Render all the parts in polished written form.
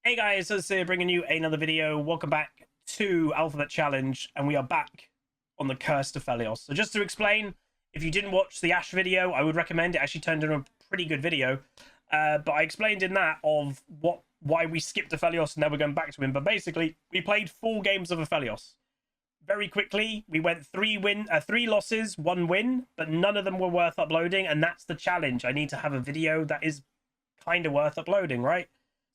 Hey guys, so here bringing you another video. Welcome back to Alphabet Challenge, and we are back on the Cursed Aphelios. So just to explain, if you didn't watch the Ash video, I would recommend it. Actually turned into a pretty good video. But I explained in that of why we skipped Aphelios and now we're going back to him. But basically, we played 4 games of Aphelios. Very quickly, we went 3 losses, 1 win, but none of them were worth uploading, and that's the challenge. I need to have a video that is kind of worth uploading, right?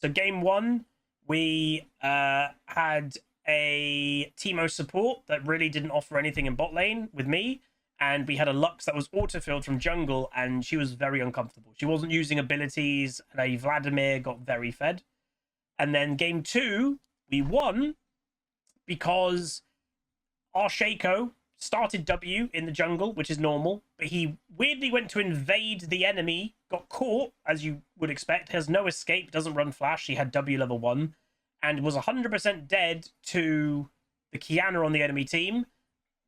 So game 1, we had a Teemo support that really didn't offer anything in bot lane with me, and we had a Lux that was autofilled from jungle, and she was very uncomfortable. She wasn't using abilities, and a Vladimir got very fed. And then game 2, we won because our Shaco started W in the jungle, which is normal, but he weirdly went to invade the enemy, got caught, as you would expect, has no escape, doesn't run flash, he had W level 1, and was 100% dead to the Kiana on the enemy team.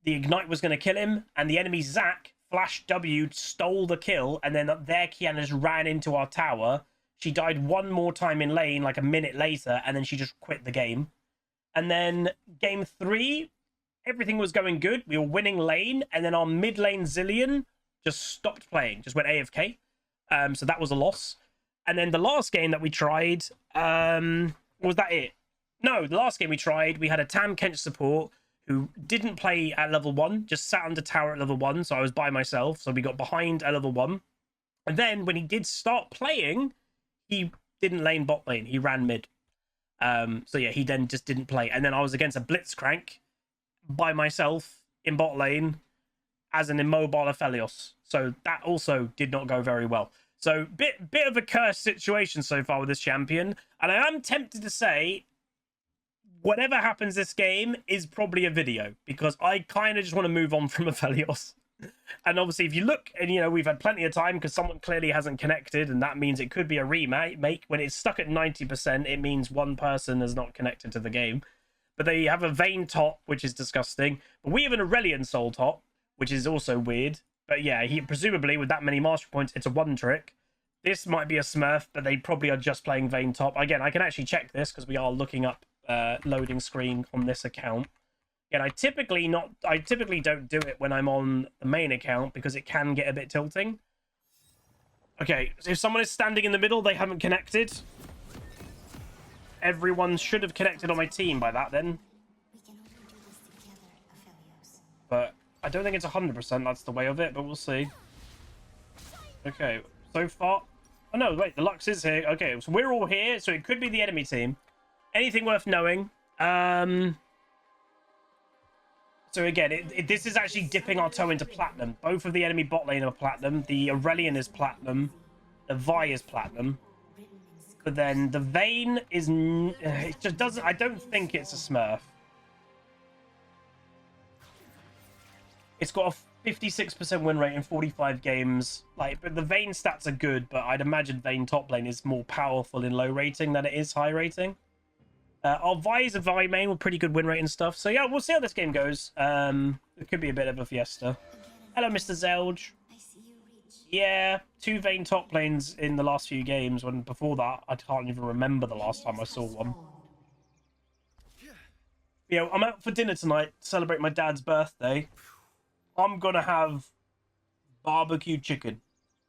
The Ignite was going to kill him, and the enemy Zac flashed W, stole the kill, and then their Kiana just ran into our tower. She died one more time in lane, like a minute later, and then she just quit the game. And then game 3, everything was going good. We were winning lane, and then our mid lane Zillion just stopped playing, just went AFK. So that was a loss. And then the last game that we tried, was that it? No, the last game we tried, we had a Tam Kench support who didn't play at level 1, just sat under tower at level 1, so I was by myself, so we got behind at level 1. And then when he did start playing, he didn't lane bot lane, he ran mid. So yeah, he then just didn't play. And then I was against a Blitzcrank by myself in bot lane as an immobile Aphelios, so that also did not go very well. So bit of a cursed situation so far with this champion, and I am tempted to say whatever happens this game is probably a video, because I kind of just want to move on from Aphelios. And obviously if you look, and you know, we've had plenty of time because someone clearly hasn't connected, and that means it could be a remake. When it's stuck at 90%, it means one person has not connected to the game. But they have a Vayne top, which is disgusting. But we have an Aurelion Soul top, which is also weird. But yeah, he presumably, with that many mastery points, it's a one trick. This might be a Smurf, but they probably are just playing Vayne top. Again, I can actually check this because we are looking up loading screen on this account. Again, I typically don't do it when I'm on the main account because it can get a bit tilting. Okay, so if someone is standing in the middle, they haven't connected. Everyone should have connected on my team by that then. But I don't think it's 100% that's the way of it, but we'll see. Okay, so far... Oh no, wait, the Lux is here. Okay, so we're all here, so it could be the enemy team. Anything worth knowing? So again, this is actually dipping our toe into platinum. Both of the enemy bot lane are platinum. The Aurelion is platinum. The Vi is platinum. But then the Vayne is... it just doesn't... I don't think it's a Smurf. It's got a 56% win rate in 45 games. But the Vayne stats are good, but I'd imagine Vayne top lane is more powerful in low rating than it is high rating. Our Vi's a Vi main with pretty good win rate and stuff. So yeah, we'll see how this game goes. It could be a bit of a fiesta. Hello, Mr. Zelge. Yeah, 2 Vayne top lanes in the last few games, when before that, I can't even remember the last time I saw one. Yeah, I'm out for dinner tonight to celebrate my dad's birthday. I'm gonna have barbecue chicken,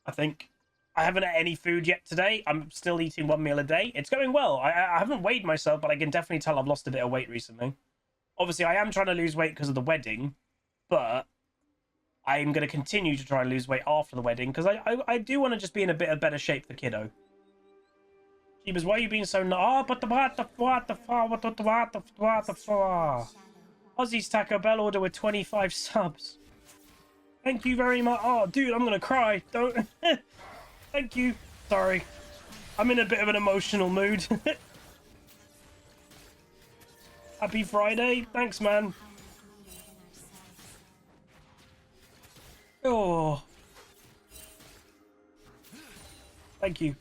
I think. I haven't had any food yet today. I'm still eating 1 meal a day. It's going well. I haven't weighed myself, but I can definitely tell I've lost a bit of weight recently. Obviously, I am trying to lose weight because of the wedding, but I'm going to continue to try and lose weight after the wedding because I do want to just be in a bit of better shape for kiddo. Jeebus, why are you being so... Aussie's Taco Bell order with 25 subs. Thank you very much. Oh, dude, I'm going to cry. Don't... Thank you. Sorry. I'm in a bit of an emotional mood. Happy Friday. Thanks, man. Oh. Thank you.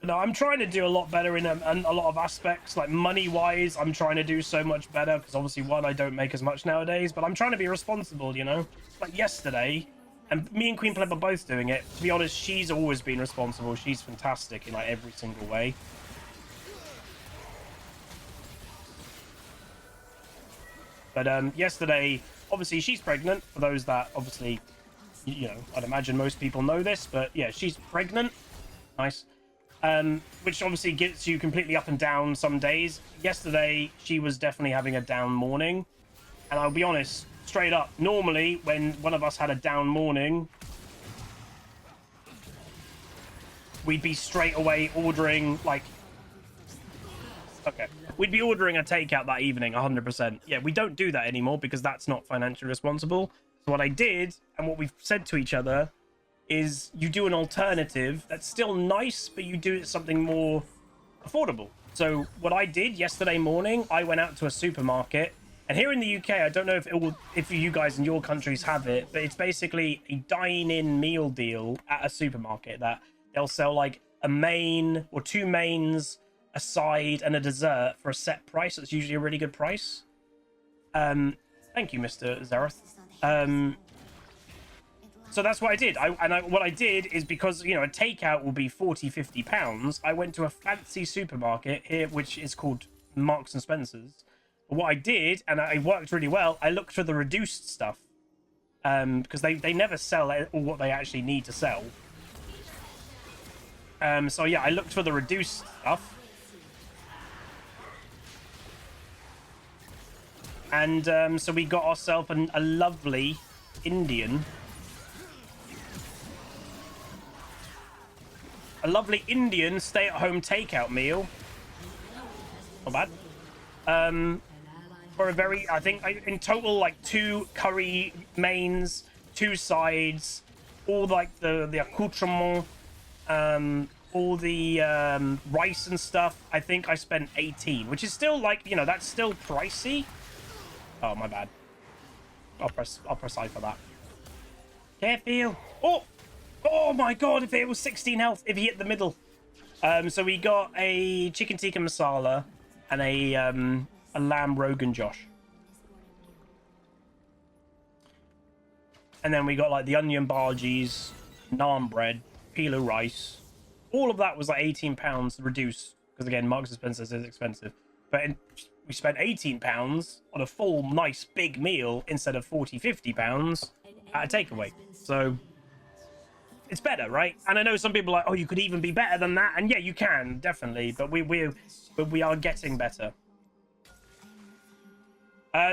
No, I'm trying to do a lot better in a lot of aspects. Like money-wise, I'm trying to do so much better because obviously, one, I don't make as much nowadays, but I'm trying to be responsible, you know? Like yesterday, And me and Queen Pleb are both doing it. To be honest, she's always been responsible. She's fantastic in like every single way. But yesterday, obviously, she's pregnant. For those that obviously, you know, I'd imagine most people know this, but yeah, she's pregnant. Nice. Which obviously gets you completely up and down some days. Yesterday, she was definitely having a down morning. And I'll be honest, straight up, normally when one of us had a down morning, we'd be straight away ordering, like... Okay. We'd be ordering a takeout that evening, 100%. Yeah, we don't do that anymore because that's not financially responsible. So what I did, and what we've said to each other, is you do an alternative that's still nice, but you do it something more affordable. So what I did yesterday morning, I went out to a supermarket, and here in the UK, I don't know if you guys in your countries have it, but it's basically a dine-in meal deal at a supermarket that they'll sell like a main or two mains, a side, and a dessert for a set price. It's usually a really good price. Thank you, Mr. Zareth. So that's what I did. What I did is because, you know, a takeout will be 40, 50 pounds. I went to a fancy supermarket here, which is called Marks and Spencer's. But what I did, and it worked really well, I looked for the reduced stuff. Because they never sell all what they actually need to sell. So yeah, I looked for the reduced stuff. And so we got ourselves a lovely Indian... A lovely Indian stay-at-home takeout meal. Not bad. For a very, I think, in total, like 2 curry mains, 2 sides, all like the accoutrement, all the rice and stuff. I think I spent 18, which is still like, you know, that's still pricey. Oh, my bad. I'll press I for that. Careful. Oh my god, if it was 16 health, if he hit the middle. So we got a chicken tikka masala and a lamb Rogan Josh. And then we got like the onion bhajis, naan bread, pilau rice. All of that was like 18 pounds reduced. Because again, Marks and Spencer's is expensive. But we spent 18 pounds on a full, nice, big meal instead of 40, 50 pounds at a takeaway. So... it's better, right? And I know some people are like, oh, you could even be better than that. And yeah, you can, definitely. But we are getting better.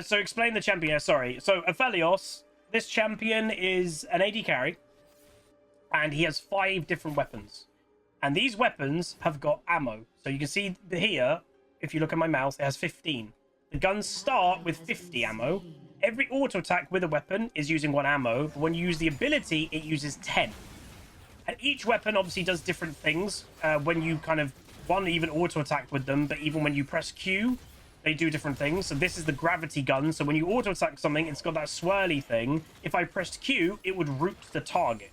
So explain the champion. Yeah, sorry. So Aphelios, this champion is an AD carry. And he has 5 different weapons. And these weapons have got ammo. So you can see here, if you look at my mouse, it has 15. The guns start with 50 ammo. Every auto attack with a weapon is using 1 ammo. But when you use the ability, it uses 10. And each weapon obviously does different things when you kind of, even auto attack with them, but even when you press Q, they do different things. So this is the gravity gun. So when you auto attack something, it's got that swirly thing. If I pressed Q, it would root the target.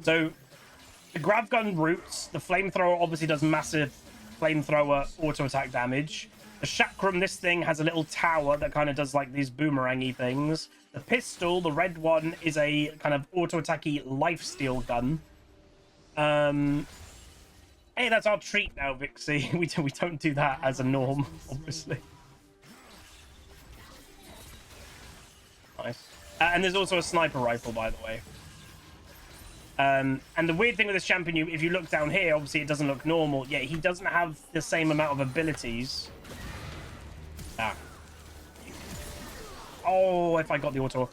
So the grab gun roots, the flamethrower obviously does massive flamethrower auto attack damage. The chakram, this thing has a little tower that kind of does like these boomerangy things. The pistol, the red one, is a kind of auto attacky lifesteal gun. Hey, that's our treat now, Vixie. we don't do that as a norm, obviously. Nice. And there's also a sniper rifle, by the way. And the weird thing with this champion, if you look down here, obviously it doesn't look normal. Yeah, he doesn't have the same amount of abilities. Oh, if I got the auto.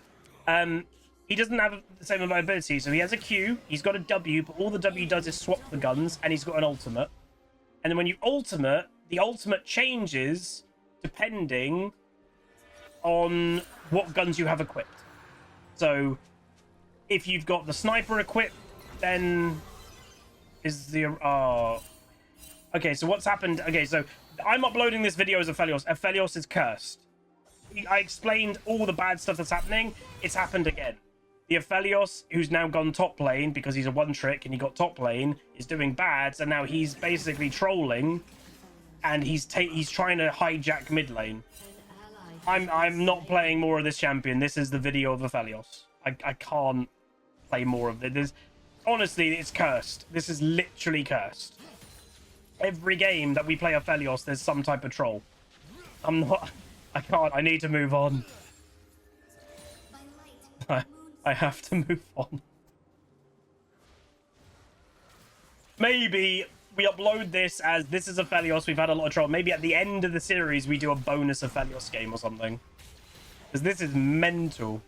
He doesn't have the same amount of abilities. So he has a Q, he's got a W, but all the W does is swap the guns, and he's got an ultimate. And then when you ultimate, the ultimate changes depending on what guns you have equipped. So... if you've got the sniper equipped, then is the... okay, so what's happened... okay, so I'm uploading this video as Aphelios. Aphelios is cursed. I explained all the bad stuff that's happening. It's happened again. The Aphelios, who's now gone top lane because he's a one-trick and he got top lane, is doing bad, and now he's basically trolling, and he's trying to hijack mid lane. I'm not playing more of this champion. This is the video of Aphelios. I can't play more of it. Honestly, it's cursed. This is literally cursed. Every game that we play Aphelios, there's some type of troll. I can't. I need to move on. I have to move on. Maybe we upload this as this is Aphelios. We've had a lot of troll. Maybe at the end of the series, we do a bonus Aphelios game or something. Because this is mental.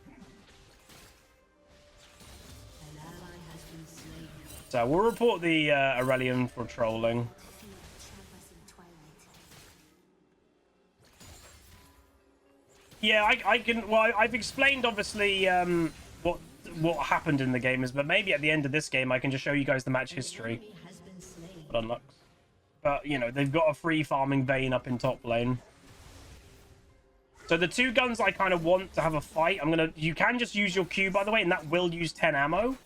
So we'll report the Aurelion for trolling. Yeah, I can. Well, I've explained obviously what happened in the game is, but maybe at the end of this game I can just show you guys the match history. But unlocks. But you know they've got a free farming Vayne up in top lane. So the two guns I kind of want to have a fight. You can just use your Q by the way, and that will use 10 ammo.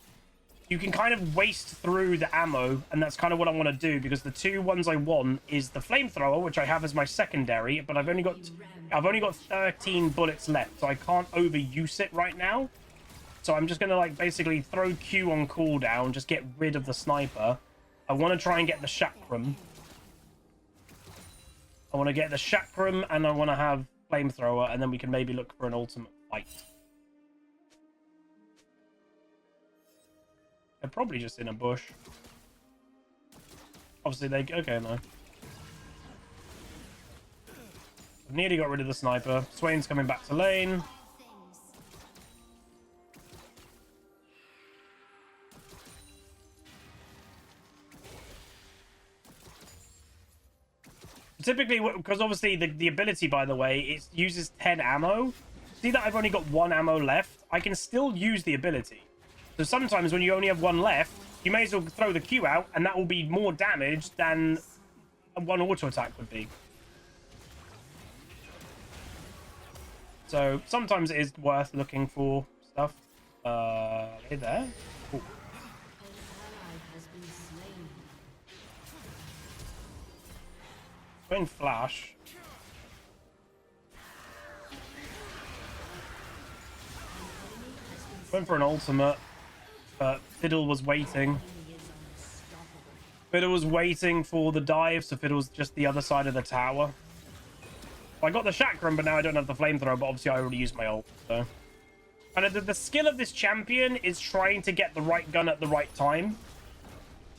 You can kind of waste through the ammo, and that's kind of what I want to do, because the two ones I want is the flamethrower, which I have as my secondary, but I've only got 13 bullets left, so I can't overuse it right now. So I'm just gonna like basically throw Q on cooldown, just get rid of the sniper. I want to try and get the chakram. I want to get the chakram, and I want to have flamethrower, and then we can maybe look for an ultimate fight. They're probably just in a bush. Obviously, okay, no. I've nearly got rid of the sniper. Swain's coming back to lane. Typically, because obviously the ability, by the way, it uses 10 ammo. See that I've only got 1 ammo left? I can still use the ability. So sometimes when you only have 1 left, you may as well throw the Q out, and that will be more damage than one auto attack would be. So sometimes it is worth looking for stuff. Hey there. Cool. Going flash. Went for an ultimate. But Fiddle was waiting. Fiddle was waiting for the dive, so Fiddle's just the other side of the tower. I got the chakram, but now I don't have the flamethrower, but obviously I already used my ult, so. And the skill of this champion is trying to get the right gun at the right time.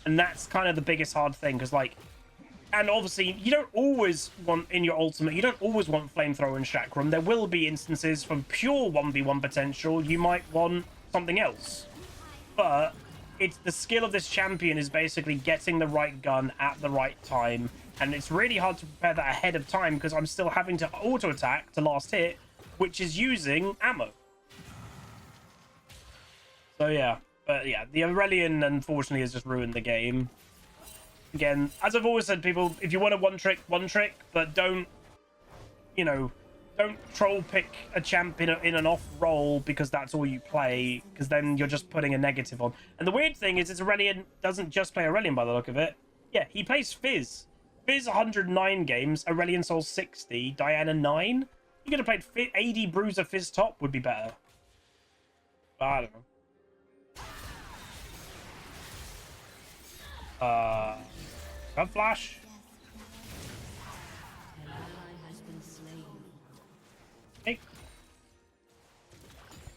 And that's kind of the biggest hard thing, because like... And obviously, you don't always want, in your ultimate, you don't always want flamethrower and chakram. There will be instances from pure 1v1 potential, you might want something else. But it's the skill of this champion is basically getting the right gun at the right time, and it's really hard to prepare that ahead of time because I'm still having to auto attack to last hit, which is using ammo. So yeah, but yeah, the Aurelion unfortunately has just ruined the game. Again, as I've always said, people, if you want a one trick, but don't, you know, don't troll pick a champ in an off role because that's all you play, because then you're just putting a negative on. And the weird thing is, Aurelion doesn't just play Aurelion by the look of it. Yeah, he plays Fizz. Fizz 109 games, Aurelion Soul 60, Diana 9. You could have played AD Bruiser Fizz top would be better. But I don't know. Have flash. Okay.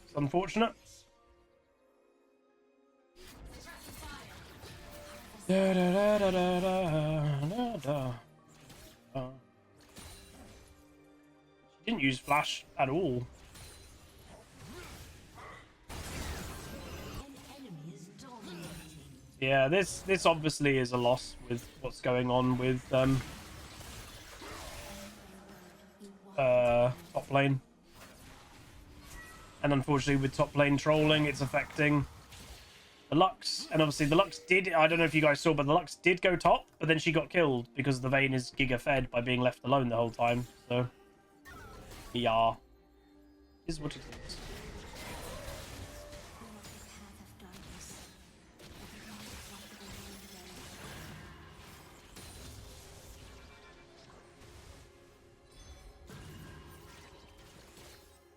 It's unfortunate. Da, da, da, da, da, da, da. She didn't use flash at all. Yeah, this obviously is a loss with what's going on with top lane. And unfortunately with top lane trolling, it's affecting the Lux. And obviously the Lux did, I don't know if you guys saw, but the Lux did go top, but then she got killed because the Vayne is giga fed by being left alone the whole time. So yeah. Is what it is.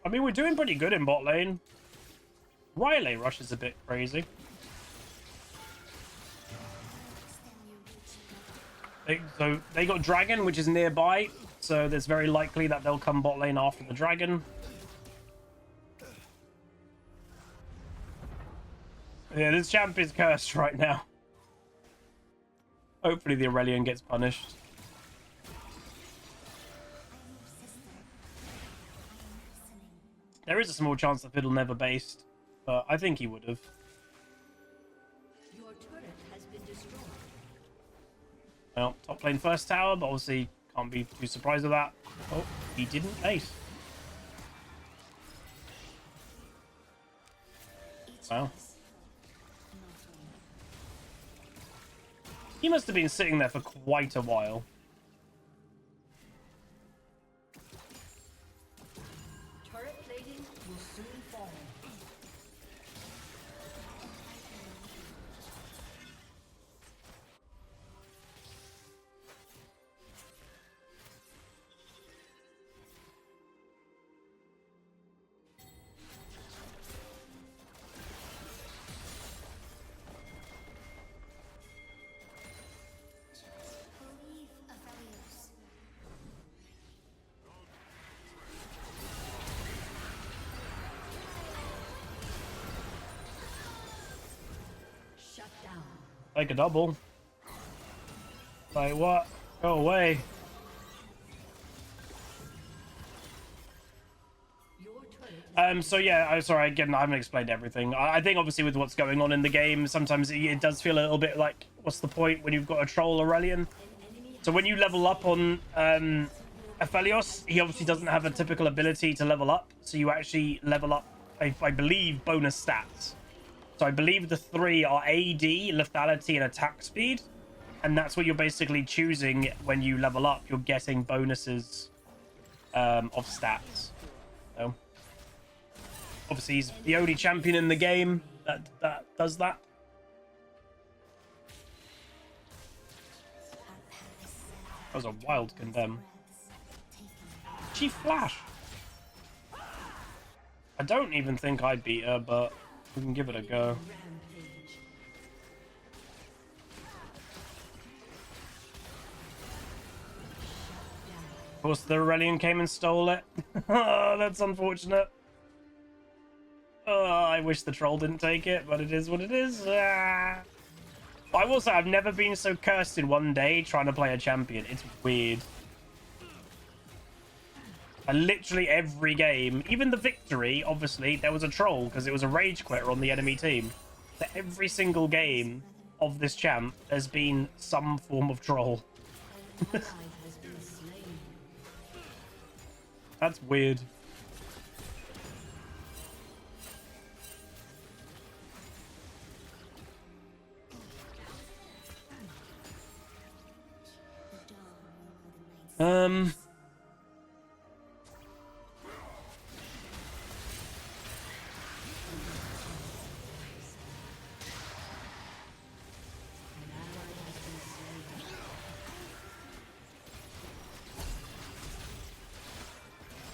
I mean, we're doing pretty good in bot lane. Riley rush is a bit crazy. So they got dragon, which is nearby, so it's very likely that they'll come bot lane after the dragon. Yeah, this champ is cursed right now. Hopefully the Aurelion gets punished. There is a small chance that Fiddle never based, but I think he would have. Your turret has been destroyed. Well, top lane first tower, but obviously can't be too surprised with that. Oh, he didn't base. Wow. He must have been sitting there for quite a while. Turret plating will soon fall. Believe Aphelios. Shut down. Like a double. Like what? Go away. Your turret So yeah, I'm sorry, again, I haven't explained everything. I think obviously with what's going on in the game, sometimes it does feel a little bit like, what's the point when you've got a troll Aurelion? So when you level up on Aphelios, he obviously doesn't have a typical ability to level up. So you actually level up, I believe, bonus stats. So I believe the three are AD, lethality, and attack speed. And that's what you're basically choosing when you level up. You're getting bonuses of stats. So obviously he's the only champion in the game that does that. That was a wild condemn. She flash. I don't even think I beat her, but we can give it a go. rampage. Of course, the Aurelion came and stole it. Oh, that's unfortunate. Oh, I wish the troll didn't take it, but it is what it is. Ah. I will say, I've never been so cursed in one day trying to play a champion. It's weird. And literally every game, even the victory, obviously, there was a troll because it was a rage quitter on the enemy team. But every single game of this champ, there's been some form of troll. An ally has been slain. That's weird.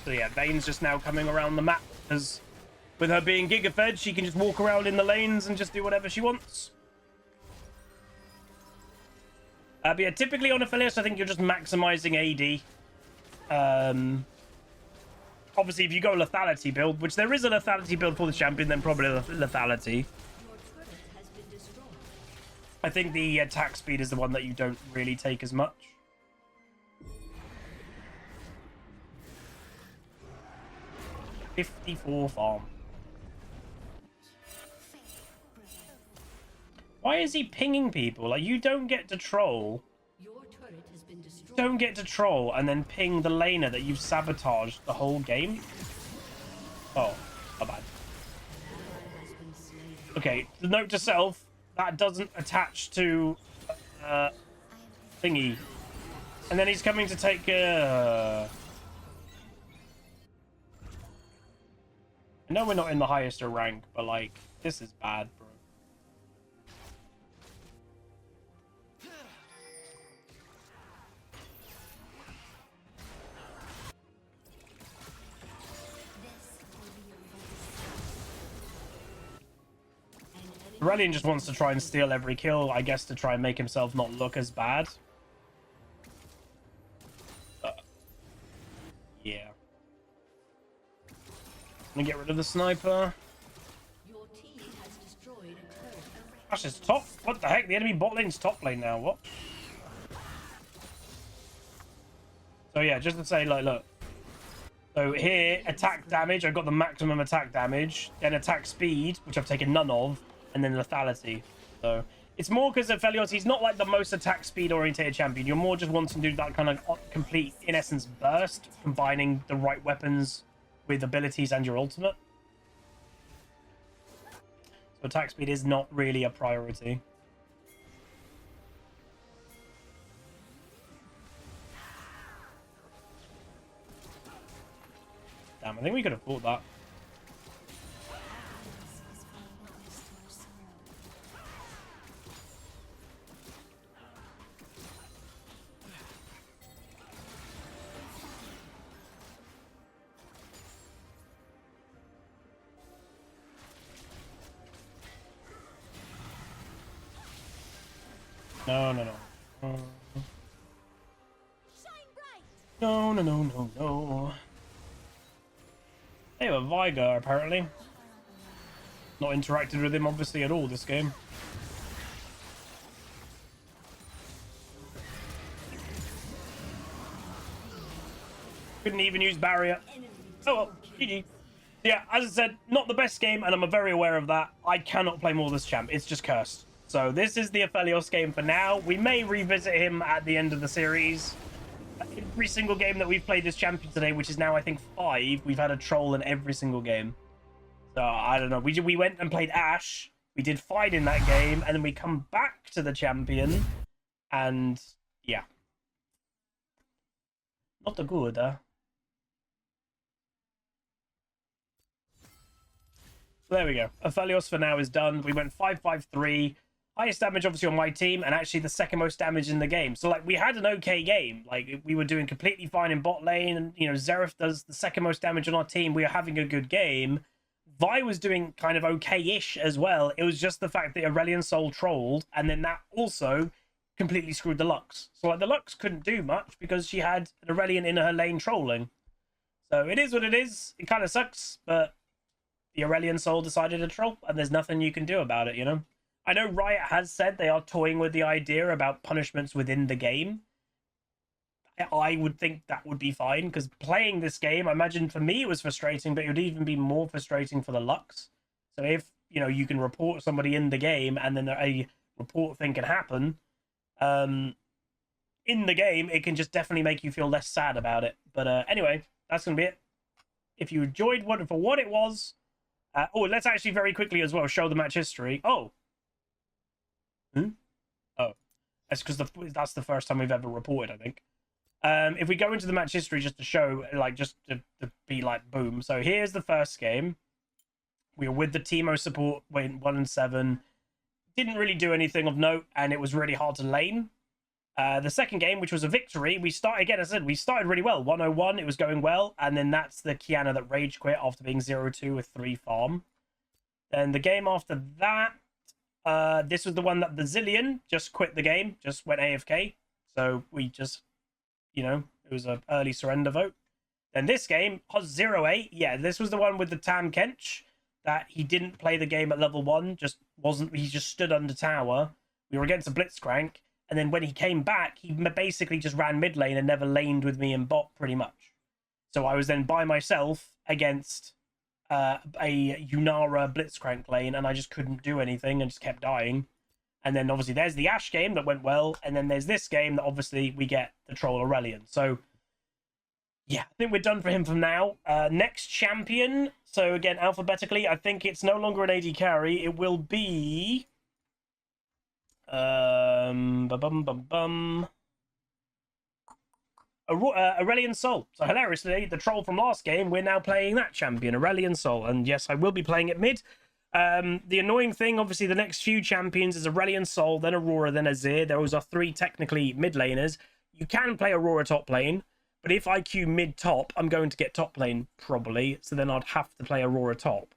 So yeah, Vayne's just now coming around the map because with her being Gigafed, she can just walk around in the lanes and just do whatever she wants. But yeah, typically on Aphelios, I think you're just maximizing AD. Obviously, if you go lethality build, which there is a lethality build for the champion, then probably lethality. Your turret has been destroyed. I think the attack speed is the one that you don't really take as much. $54 farm. Why is he pinging people? Like, you don't get to troll. Your turret has been destroyed. Don't get to troll and then ping the laner that you've sabotaged the whole game. Oh, my bad. Has been slain. Okay, note to self, that doesn't attach to thingy. And then he's coming to take I know we're not in the highest rank, but like, this is bad, bro. Aurelian just wants to try and steal every kill, I guess, to try and make himself not look as bad. Yeah. I'm gonna get rid of the sniper. Your team has destroyed a turret. Gosh, it's top. What the heck? The enemy bot lane's top lane now. What? So yeah, just to say, like, look. So here, attack damage. I've got the maximum attack damage. Then attack speed, which I've taken none of. And then lethality. So it's more because Aphelios, he's not like the most attack speed orientated champion. You're more just wanting to do that kind of complete, in essence, burst, combining the right weapons with abilities and your ultimate. So attack speed is not really a priority. Damn, I think we could have fought that. No, no, no. No, no, no, no, no. They have a Viger, apparently. Not interacted with him, obviously, at all this game. Couldn't even use barrier. Oh well, GG. Yeah, as I said, not the best game, and I'm very aware of that. I cannot play more this champ. It's just cursed. So this is the Aphelios game for now. We may revisit him at the end of the series. Every single game that we've played this champion today, which is now, I think, 5, we've had a troll in every single game. So, I don't know. We went and played Ashe. We did fine in that game, and then we come back to the champion. And, yeah. Not a good, huh? So there we go. Aphelios for now is done. We went 5-5-3. Highest damage, obviously, on my team, and actually the second most damage in the game. So, like, we had an okay game. Like, we were doing completely fine in bot lane, and, you know, Xerath does the second most damage on our team. We were having a good game. Vi was doing kind of okay-ish as well. It was just the fact that Aurelion Sol trolled, and then that also completely screwed the Lux. So, like, the Lux couldn't do much because she had an Aurelion in her lane trolling. So, it is what it is. It kind of sucks, but the Aurelion Sol decided to troll, and there's nothing you can do about it, you know? I know Riot has said they are toying with the idea about punishments within the game. I would think that would be fine, because playing this game, I imagine for me it was frustrating, but it would even be more frustrating for the Lux. So if, you know, you can report somebody in the game and then a report thing can happen, in the game, it can just definitely make you feel less sad about it. But anyway, that's going to be it. If you enjoyed what for what it was... oh, let's actually very quickly as well show the match history. Oh. Oh, that's because that's the first time we've ever reported, I think. If we go into the match history just to show, like, just to be like, boom. So here's the first game. We were with the Teemo support, went 1-7. Didn't really do anything of note, and it was really hard to lane. The second game, which was a victory, we started, again, as I said, we started really well. 101, it was going well, and then that's the Kiana that rage quit after being 0-2 with 3 farm. Then the game after that, this was the one that the Zillion just quit the game, just went AFK. So we just, you know, it was an early surrender vote. Then this game, 0-8, yeah, this was the one with the Tam Kench, that he didn't play the game at level 1, he just stood under tower. We were against a Blitzcrank, and then when he came back, he basically just ran mid lane and never laned with me in bot, pretty much. So I was then by myself against a Yunara Blitzcrank lane, and I just couldn't do anything and just kept dying. And then obviously there's the Ashe game that went well, and then there's this game that obviously we get the Troll Aurelion. So yeah, I think we're done for him from now. Next champion, so again alphabetically, I think it's no longer an AD carry. It will be Aurelion Sol. So hilariously, the troll from last game, we're now playing that champion, Aurelion Sol. And yes, I will be playing it mid. The annoying thing, obviously, the next few champions is Aurelion Sol, then Aurora, then Azir. Those are 3 technically mid laners. You can play Aurora top lane, but if I queue mid top, I'm going to get top lane probably. So then I'd have to play Aurora top.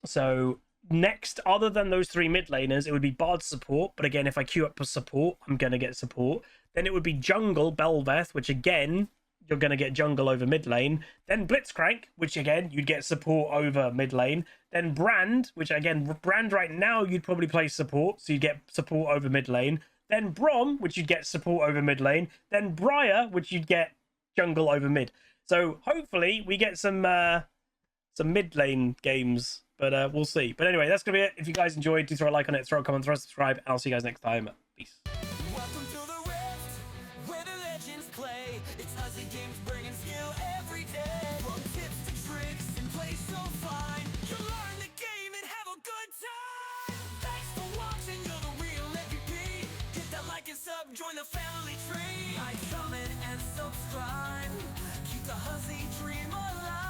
So next, other than those 3 mid laners, it would be Bard support. But again, if I queue up for support, I'm going to get support. Then it would be jungle, Belveth, which again, you're going to get jungle over mid lane. Then Blitzcrank, which again, you'd get support over mid lane. Then Brand, which again, Brand right now, you'd probably play support. So you get support over mid lane. Then Brom, which you'd get support over mid lane. Then Briar, which you'd get jungle over mid. So hopefully we get some mid lane games, but we'll see. But anyway, that's going to be it. If you guys enjoyed, do throw a like on it, throw a comment, throw a subscribe, and I'll see you guys next time. Peace. Welcome to the Rift, where the legends play. It's us and games bringing skill every day. From tips to tricks and play so fine. You'll learn the game and have a good time. Thanks for watching, you're the real MVP. Hit that like and sub, join the family tree. Like, comment, and subscribe. Keep the Hussy dream alive.